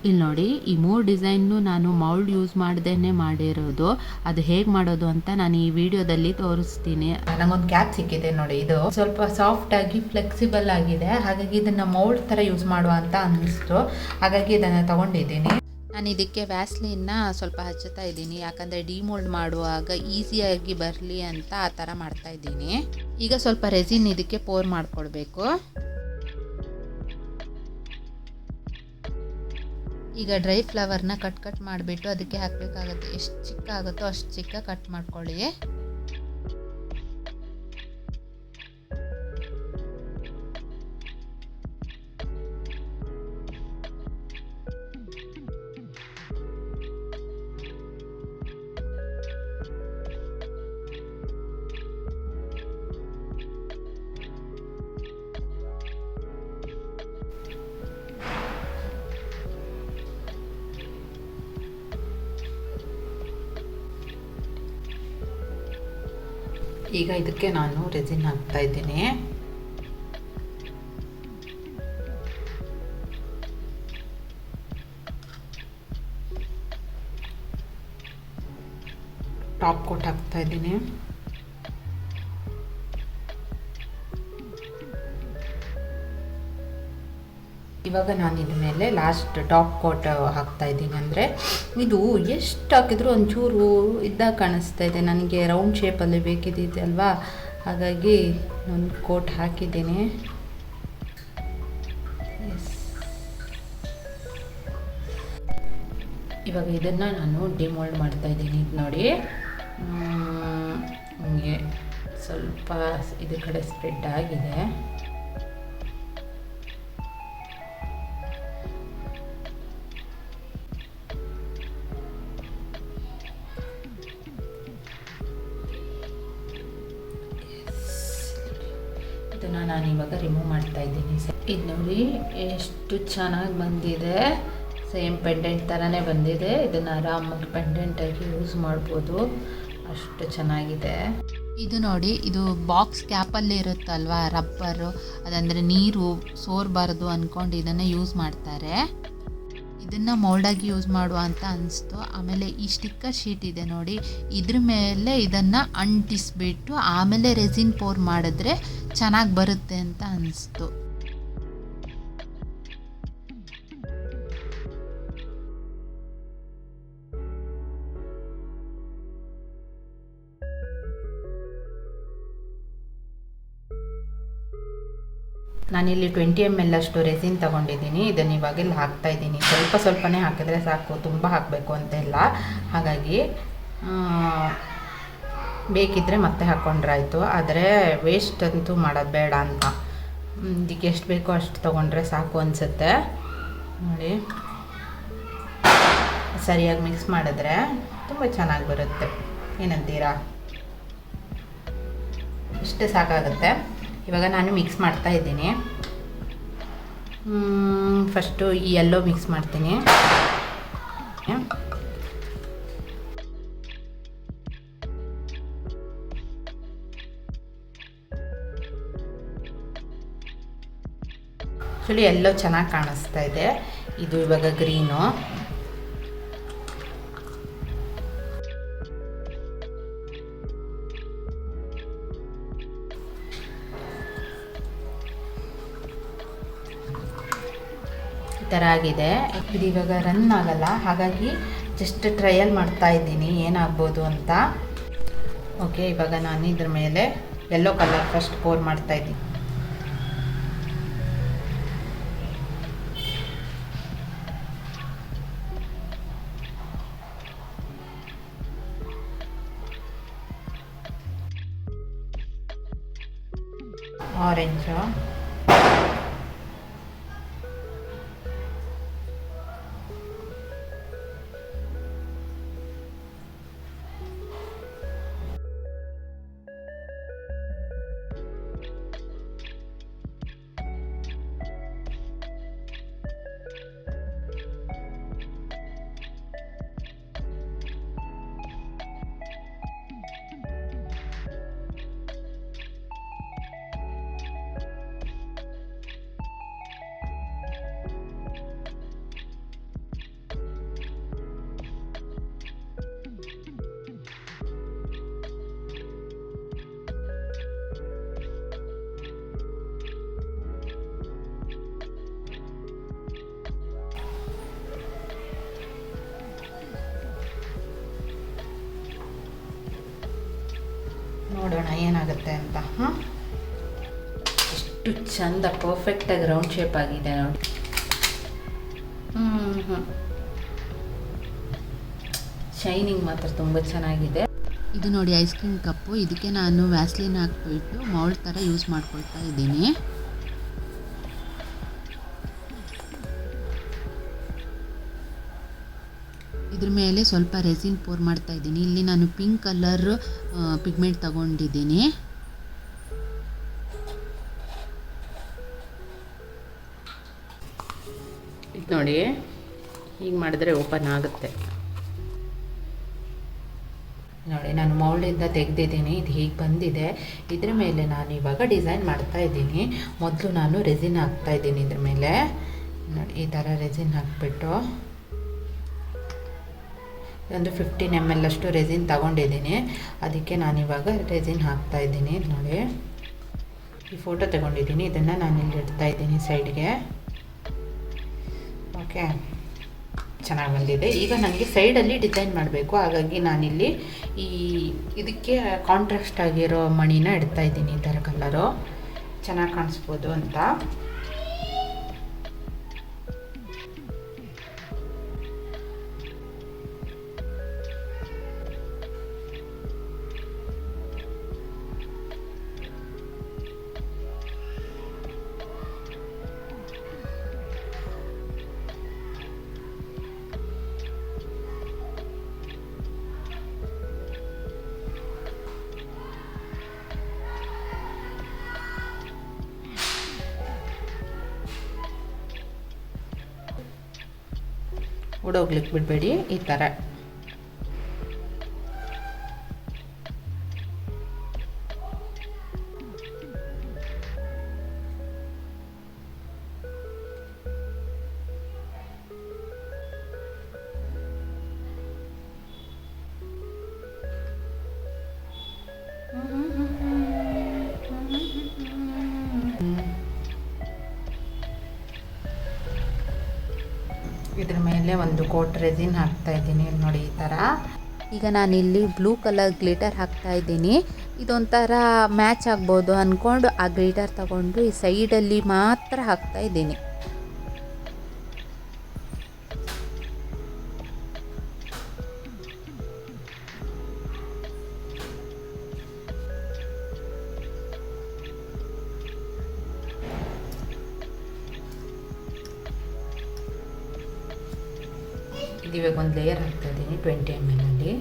ಇಲ್ಲಿ ನೋಡಿ, ಈ 3 ಡಿಸೈನ್ನು ನಾನು ಮೌಲ್ಡ್ ಯೂಸ್ ಮಾಡ್ದೇನೆ ಮಾಡಿರೋದು. ಅದು ಹೇಗೆ ಮಾಡೋದು ಅಂತ ನಾನು ಈ ವಿಡಿಯೋದಲ್ಲಿ ತೋರಿಸ್ತೀನಿ. ನನಗೊಂದು ಕ್ಯಾಪ್ ಸಿಕ್ಕಿದೆ ನೋಡಿ, ಇದು ಸ್ವಲ್ಪ ಸಾಫ್ಟ್ ಆಗಿ ಫ್ಲೆಕ್ಸಿಬಲ್ ಆಗಿದೆ, ಹಾಗಾಗಿ ಇದನ್ನು ಮೌಲ್ಡ್ ಥರ ಯೂಸ್ ಮಾಡುವ ಅಂತ ಅನ್ನಿಸ್ತು, ಹಾಗಾಗಿ ಇದನ್ನು ತಗೊಂಡಿದ್ದೀನಿ. ನಾನು ಇದಕ್ಕೆ ವ್ಯಾಸ್ಲಿನ್ನ ಸ್ವಲ್ಪ ಹಚ್ಚುತ್ತಾ ಇದ್ದೀನಿ, ಯಾಕಂದರೆ ಡಿಮೋಲ್ಡ್ ಮಾಡುವಾಗ ಈಸಿಯಾಗಿ ಬರಲಿ ಅಂತ ಆ ಥರ ಮಾಡ್ತಾ ಇದ್ದೀನಿ. ಈಗ ಸ್ವಲ್ಪ ರೆಸಿನ್ ಇದಕ್ಕೆ ಪೋರ್ ಮಾಡಿಕೊಡ್ಬೇಕು. ಈಗ ಡ್ರೈ ಫ್ಲವರ್ನ ಕಟ್ ಮಾಡಿಬಿಟ್ಟು ಅದಕ್ಕೆ ಹಾಕಬೇಕಾಗುತ್ತೆ. ಎಷ್ಟು ಚಿಕ್ಕ ಆಗುತ್ತೋ ಅಷ್ಟು ಚಿಕ್ಕ ಕಟ್ ಮಾಡ್ಕೊಳ್ಳಿ. ಈಗ ಇದಕ್ಕೆ ನಾನು ರೆಸಿನ್ ಹಾಕ್ತಾ ಇದ್ದೀನಿ. ಟಾಪ್ ಕೋಟ್ ಹಾಕ್ತಾ ಇದ್ದೀನಿ. ಇವಾಗ ನಾನು ಇದ್ರ ಮೇಲೆ ಲಾಸ್ಟ್ ಟಾಪ್ ಕೋಟ್ ಹಾಕ್ತಾ ಇದ್ದೀನಿ. ಅಂದರೆ ಇದು ಎಷ್ಟು ಹಾಕಿದ್ರು ಒಂಚೂರು ಇದ್ದಾಗ ಕಾಣಿಸ್ತಾ ಇದೆ. ನನಗೆ ರೌಂಡ್ ಶೇಪಲ್ಲಿ ಬೇಕಿದ್ದಿದೆ ಅಲ್ವಾ, ಹಾಗಾಗಿ ಒಂದು ಕೋಟ್ ಹಾಕಿದ್ದೀನಿ. ಇವಾಗ ಇದನ್ನು ನಾನು ಡಿಮೋಲ್ಡ್ ಮಾಡ್ತಾ ಇದ್ದೀನಿ. ಇದು ನೋಡಿ, ನಿಮಗೆ ಸ್ವಲ್ಪ ಇದ್ರ ಕಡೆ ಸ್ಪ್ರೆಡ್ ಆಗಿದೆ. ಇದನ್ನು ನಾನು ಇವಾಗ ರಿಮೂವ್ ಮಾಡ್ತಾ ಇದ್ದೀನಿ. ಇದು ನೋಡಿ ಎಷ್ಟು ಚೆನ್ನಾಗಿ ಬಂದಿದೆ, ಸೇಮ್ ಪೆಂಡೆಂಟ್ ಥರನೇ ಬಂದಿದೆ. ಇದನ್ನು ಆರಾಮಾಗಿ ಪೆಂಡೆಂಟಾಗಿ ಯೂಸ್ ಮಾಡ್ಬೋದು, ಅಷ್ಟು ಚೆನ್ನಾಗಿದೆ. ಇದು ನೋಡಿ, ಇದು ಬಾಕ್ಸ್ ಕ್ಯಾಪಲ್ಲಿ ಇರುತ್ತಲ್ವ ರಬ್ಬರು, ಅದಂದರೆ ನೀರು ಸೋರಬಾರ್ದು ಅಂದ್ಕೊಂಡು ಇದನ್ನು ಯೂಸ್ ಮಾಡ್ತಾರೆ. ಇದನ್ನು ಮೌಲ್ಡಾಗಿ ಯೂಸ್ ಮಾಡುವ ಅಂತ ಅನಿಸ್ತು. ಆಮೇಲೆ ಈ ಸ್ಟಿಕ್ಕರ್ ಶೀಟ್ ಇದೆ ನೋಡಿ, ಇದ್ರ ಮೇಲೆ ಇದನ್ನು ಅಂಟಿಸ್ಬಿಟ್ಟು ಆಮೇಲೆ ರೆಸಿನ್ ಪೋರ್ ಮಾಡಿದ್ರೆ ಚೆನ್ನಾಗಿ ಬರುತ್ತೆ ಅಂತ ಅನಿಸ್ತು. ನಾನಿಲ್ಲಿ 20 ml ಅಷ್ಟು ರೆಸಿನ್ ತೊಗೊಂಡಿದ್ದೀನಿ. ಇದನ್ನು ಇವಾಗೆಲ್ಲ ಹಾಕ್ತಾ ಇದ್ದೀನಿ. ಸ್ವಲ್ಪನೇ ಹಾಕಿದ್ರೆ ಸಾಕು, ತುಂಬ ಹಾಕಬೇಕು ಅಂತೆಲ್ಲ. ಹಾಗಾಗಿ ಬೇಕಿದ್ದರೆ ಮತ್ತೆ ಹಾಕ್ಕೊಂಡ್ರಾಯ್ತು, ಆದರೆ ವೇಸ್ಟ್ ಅಂತೂ ಮಾಡೋದು ಬೇಡ ಅಂತ. ಇದಕ್ಕೆ ಎಷ್ಟು ಬೇಕೋ ಅಷ್ಟು ತೊಗೊಂಡ್ರೆ ಸಾಕು ಅನಿಸುತ್ತೆ. ನೋಡಿ, ಸರಿಯಾಗಿ ಮಿಕ್ಸ್ ಮಾಡಿದ್ರೆ ತುಂಬ ಚೆನ್ನಾಗಿ ಬರುತ್ತೆ. ಏನಂತೀರಾ? ಇಷ್ಟೇ ಸಾಕಾಗುತ್ತೆ. ಇವಾಗ ನಾನು ಮಿಕ್ಸ್ ಮಾಡ್ತಾ ಇದ್ದೀನಿ. ಫಸ್ಟು ಈ ಯೆಲ್ಲೋ ಮಿಕ್ಸ್ ಮಾಡ್ತೀನಿ. ಆ್ಯಕ್ಚುಲಿ ಯೆಲ್ಲೋ ಚೆನ್ನಾಗಿ ಕಾಣಿಸ್ತಾ ಇದೆ. ಇದು ಇವಾಗ ಗ್ರೀನು. ಈ ಥರ ಆಗಿದೆ. ಇದು ಇವಾಗ ರನ್ ಆಗಲ್ಲ, ಹಾಗಾಗಿ ಜಸ್ಟ್ ಟ್ರಯಲ್ ಮಾಡ್ತಾ ಇದ್ದೀನಿ ಏನಾಗ್ಬೋದು ಅಂತ. ಓಕೆ, ಇವಾಗ ನಾನು ಇದ್ರ ಮೇಲೆ ಯೆಲ್ಲೋ ಕಲರ್ ಫಸ್ಟ್ ಪೋರ್ ಮಾಡ್ತಾ ಇದ್ದೀನಿ. ಆರೆಂಜು, ಏನಾಗುತ್ತೆ ಅಂತ. ಎಷ್ಟು ಚಂದ ಪರ್ಫೆಕ್ಟಾಗಿ ರೌಂಡ್ ಶೇಪ್ ಆಗಿದೆ ನೋಡಿ. ಶೈನಿಂಗ್ ಮಾತ್ರ ತುಂಬ ಚೆನ್ನಾಗಿದೆ. ಇದು ನೋಡಿ ಐಸ್ ಕ್ರೀಮ್ ಕಪ್ಪು. ಇದಕ್ಕೆ ನಾನು ವ್ಯಾಸ್ಲಿನ್ ಹಾಕ್ಬಿಟ್ಟು ಮೌಲ್ಡ್ ಥರ ಯೂಸ್ ಮಾಡ್ಕೊಳ್ತಾ ಇದ್ದೀನಿ. ಇದ್ರ ಮೇಲೆ ಸ್ವಲ್ಪ ರೆಸಿನ್ ಪೋರ್ ಮಾಡ್ತಾ ಇದ್ದೀನಿ. ಇಲ್ಲಿ ನಾನು ಪಿಂಕ್ ಕಲರ್ ಪಿಗ್ಮೆಂಟ್ ತಗೊಂಡಿದ್ದೀನಿ. ಇದು ನೋಡಿ, ಹೀಗೆ ಮಾಡಿದ್ರೆ ಓಪನ್ ಆಗುತ್ತೆ ನೋಡಿ. ನಾನು ಮೌಲ್ಡಿಂದ ತೆಗೆದಿದ್ದೀನಿ. ಇದು ಹೀಗೆ ಬಂದಿದೆ. ಇದ್ರ ಮೇಲೆ ನಾನು ಇವಾಗ ಡಿಸೈನ್ ಮಾಡ್ತಾ ಇದ್ದೀನಿ. ಮೊದಲು ನಾನು ರೆಸಿನ್ ಹಾಕ್ತಾ ಇದ್ದೀನಿ. ಇದ್ರ ಮೇಲೆ ನೋಡಿ, ಈ ಥರ ರೆಸಿನ್ ಹಾಕ್ಬಿಟ್ಟು ಒಂದು 15 ml ಅಷ್ಟು ರೆಸಿನ್ ತಗೊಂಡಿದ್ದೀನಿ. ಅದಕ್ಕೆ ನಾನಿವಾಗ ರೆಸಿನ್ ಹಾಕ್ತಾ ಇದ್ದೀನಿ ನೋಡಿ. ಈ ಫೋಟೋ ತಗೊಂಡಿದ್ದೀನಿ, ಇದನ್ನು ನಾನು ಇಲ್ಲಿ ಇಡ್ತಾ ಇದ್ದೀನಿ ಸೈಡ್ಗೆ. ಓಕೆ, ಚೆನ್ನಾಗಿ ಬಂದಿದೆ. ಈಗ ನನಗೆ ಸೈಡಲ್ಲಿ ಡಿಸೈನ್ ಮಾಡಬೇಕು. ಹಾಗಾಗಿ ನಾನಿಲ್ಲಿ ಇದಕ್ಕೆ ಕಾಂಟ್ರಾಸ್ಟ್ ಆಗಿರೋ ಮಣಿನ ಇಡ್ತಾ ಇದ್ದೀನಿ. ಈ ಥರ ಕಲರು ಚೆನ್ನಾಗಿ ಕಾಣಿಸ್ಬೋದು ಅಂತ. ಓಡೋಗ್ಲಿಕ್ಕೆ ಬಿಡಬೇಡಿ. ಈ ಥರ ಇದ್ರ ಮೇಲೆ ಒಂದು ಕೋಟ್ ರೆಸಿನ್ ಹಾಕ್ತಾ ಇದ್ದೀನಿ ನೋಡಿ. ಈ ಥರ ಈಗ ನಾನಿಲ್ಲಿ ಬ್ಲೂ ಕಲರ್ ಗ್ಲಿಟರ್ ಹಾಕ್ತಾ ಇದ್ದೀನಿ. ಇದೊಂಥರ ಮ್ಯಾಚ್ ಆಗ್ಬೋದು ಅಂದ್ಕೊಂಡು ಆ ಗ್ಲಿಟರ್ ತಗೊಂಡು ಈ ಸೈಡಲ್ಲಿ ಮಾತ್ರ ಹಾಕ್ತಾ ಇದ್ದೀನಿ. ಇವಾಗ ಒಂದು ಲೇಯರ್ ಹಾಕ್ತಾ ಇದ್ದೀನಿ 20 ml ಅಲ್ಲಿ.